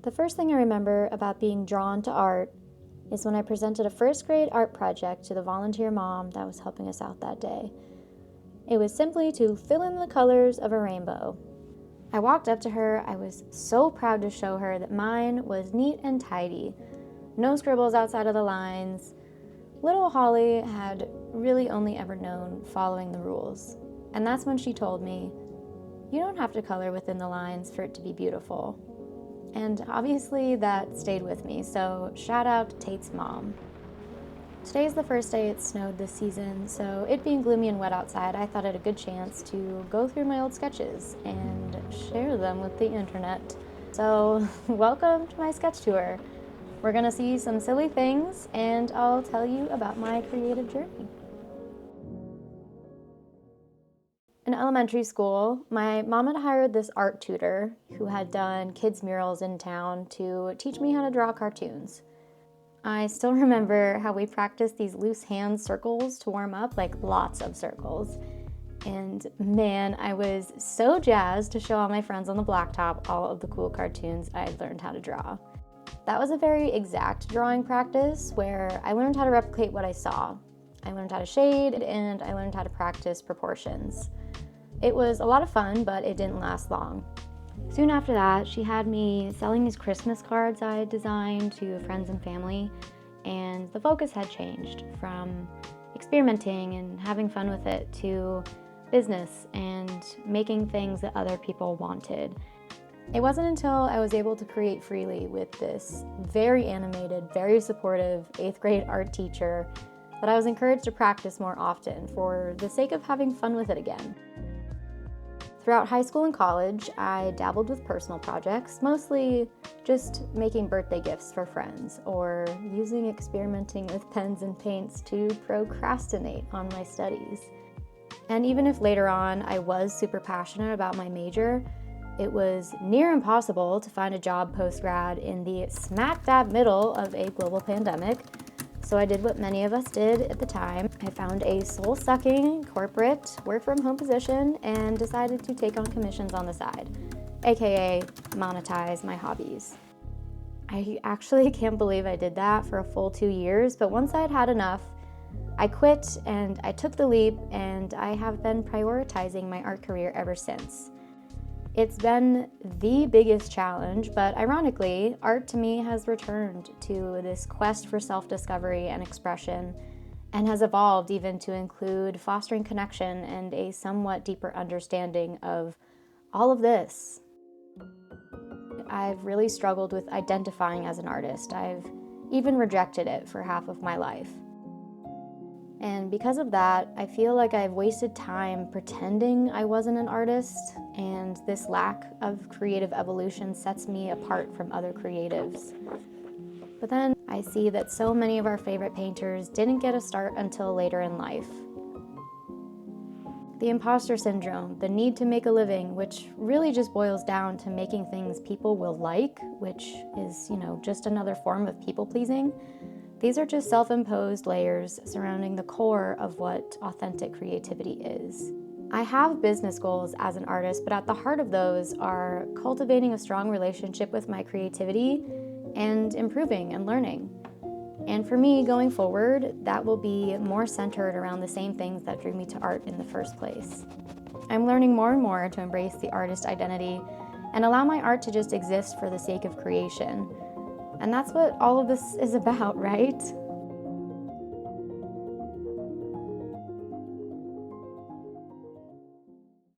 The first thing I remember about being drawn to art is when I presented a first grade art project to the volunteer mom that was helping us out that day. It was simply to fill in the colors of a rainbow. I walked up to her. I was so proud to show her that mine was neat and tidy. No scribbles outside of the lines. Little Holly had really only ever known following the rules. And that's when she told me, "You don't have to color within the lines for it to be beautiful." And obviously that stayed with me, so shout out to Tate's mom. Today is the first day it snowed this season, so it being gloomy and wet outside, I thought I had a good chance to go through my old sketches and share them with the internet. So welcome to my sketch tour. We're gonna see some silly things and I'll tell you about my creative journey. In elementary school, my mom had hired this art tutor who had done kids' murals in town to teach me how to draw cartoons. I still remember how we practiced these loose hand circles to warm up, like lots of circles. And man, I was so jazzed to show all my friends on the blacktop all of the cool cartoons I had learned how to draw. That was a very exact drawing practice where I learned how to replicate what I saw. I learned how to shade and I learned how to practice proportions. It was a lot of fun, but it didn't last long. Soon after that, she had me selling these Christmas cards I had designed to friends and family, and the focus had changed from experimenting and having fun with it to business and making things that other people wanted. It wasn't until I was able to create freely with this very animated, very supportive 8th grade art teacher that I was encouraged to practice more often for the sake of having fun with it again. Throughout high school and college, I dabbled with personal projects, mostly just making birthday gifts for friends or experimenting with pens and paints to procrastinate on my studies. And even if later on I was super passionate about my major, it was near impossible to find a job post-grad in the smack dab middle of a global pandemic. So I did what many of us did at the time. I found a soul-sucking corporate work-from-home position and decided to take on commissions on the side, aka monetize my hobbies. I actually can't believe I did that for a full 2 years, but once I'd had enough, I quit and I took the leap, and I have been prioritizing my art career ever since. It's been the biggest challenge, but ironically, art to me has returned to this quest for self-discovery and expression, and has evolved even to include fostering connection and a somewhat deeper understanding of all of this. I've really struggled with identifying as an artist. I've even rejected it for half of my life. And because of that, I feel like I've wasted time pretending I wasn't an artist, and this lack of creative evolution sets me apart from other creatives. But then I see that so many of our favorite painters didn't get a start until later in life. The imposter syndrome, the need to make a living, which really just boils down to making things people will like, which is, just another form of people-pleasing. These are just self-imposed layers surrounding the core of what authentic creativity is. I have business goals as an artist, but at the heart of those are cultivating a strong relationship with my creativity and improving and learning. And for me, going forward, that will be more centered around the same things that drew me to art in the first place. I'm learning more and more to embrace the artist identity and allow my art to just exist for the sake of creation. And that's what all of this is about, right?